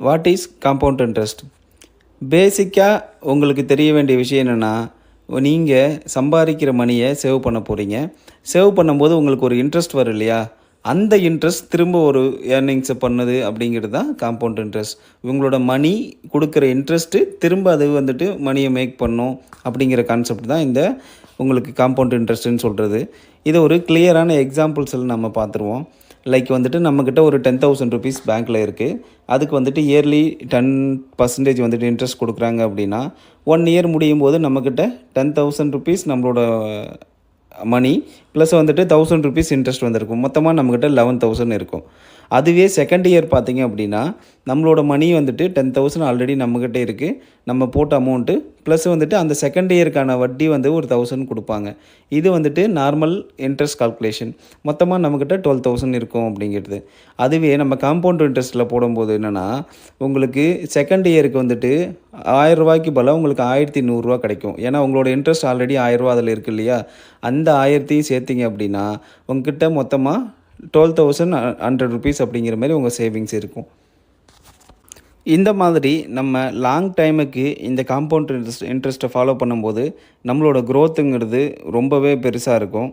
What is compound interest? பேசிக்காக உங்களுக்கு தெரிய வேண்டிய விஷயம் என்னென்னா, நீங்கள் சம்பாதிக்கிற மணியை சேவ் பண்ண போகிறீங்க. சேவ் பண்ணும்போது உங்களுக்கு ஒரு இன்ட்ரெஸ்ட் வரும் இல்லையா? அந்த இன்ட்ரெஸ்ட் திரும்ப ஒரு ஏர்னிங்ஸை பண்ணுது அப்படிங்கிறது தான் காம்பவுண்ட் இன்ட்ரெஸ்ட். இவங்களோட மணி கொடுக்குற இன்ட்ரெஸ்ட்டு திரும்ப அது வந்துட்டு மணியை மேக் பண்ணும் அப்படிங்கிற கான்செப்ட் தான் இந்த உங்களுக்கு காம்பவுண்ட் இன்ட்ரெஸ்ட்டுன்னு சொல்கிறது. இதை ஒரு கிளியரான எக்ஸாம்பிள்ஸில் நம்ம பார்த்துருவோம். லைக் வந்துட்டு நம்மக்கிட்ட ஒரு 10,000 ருபீஸ் பேங்க்கில் இருக்குது. அதுக்கு வந்துட்டு இயர்லி 10% வந்துட்டு இன்ட்ரெஸ்ட் கொடுக்குறாங்க அப்படின்னா 1 இயர் முடியும் போது நம்மக்கிட்ட 10,000 ருபீஸ் நம்மளோட மணி ப்ளஸ் வந்துட்டு 1,000 ருபீஸ் இன்ட்ரெஸ்ட் வந்திருக்கும். மொத்தமாக நம்மக்கிட்ட 11,000 இருக்கும். அதுவே செகண்ட் இயர் பார்த்திங்க அப்படின்னா நம்மளோட மணி வந்துட்டு 10,000 ஆல்ரெடி நம்மக்கிட்ட இருக்குது. நம்ம போட்ட அமௌண்ட்டு ப்ளஸ் வந்துட்டு அந்த செகண்ட் இயருக்கான வட்டி வந்து ஒரு 1,000 கொடுப்பாங்க. இது வந்துட்டு நார்மல் இன்ட்ரெஸ்ட் கால்குலேஷன். மொத்தமாக நம்மக்கிட்ட 12,000 இருக்கும் அப்படிங்கிறது. அதுவே நம்ம காம்பவுண்ட் இன்ட்ரெஸ்ட்டில் போடும்போது என்னென்னா, உங்களுக்கு செகண்ட் இயருக்கு வந்துட்டு ரூ. 1,000க்கு பதிலாக உங்களுக்கு 1,100 கிடைக்கும். ஏன்னா உங்களோட இன்ட்ரெஸ்ட் ஆல்ரெடி ரூ. 1,000 அதில் இருக்குது இல்லையா? அந்த 1000த்தையும் சேர்த்திங்க அப்படின்னா உங்ககிட்ட மொத்தமாக 12,100 ருபீஸ் அப்படிங்கிற மாதிரி உங்கள் சேவிங்ஸ் இருக்கும். இந்த மாதிரி நம்ம லாங் டைமுக்கு இந்த காம்பவுண்ட் இன்ட்ரெஸ்ட்டை ஃபாலோ பண்ணும்போது நம்மளோட க்ரோத்துங்கிறது ரொம்பவே பெருசாக இருக்கும்.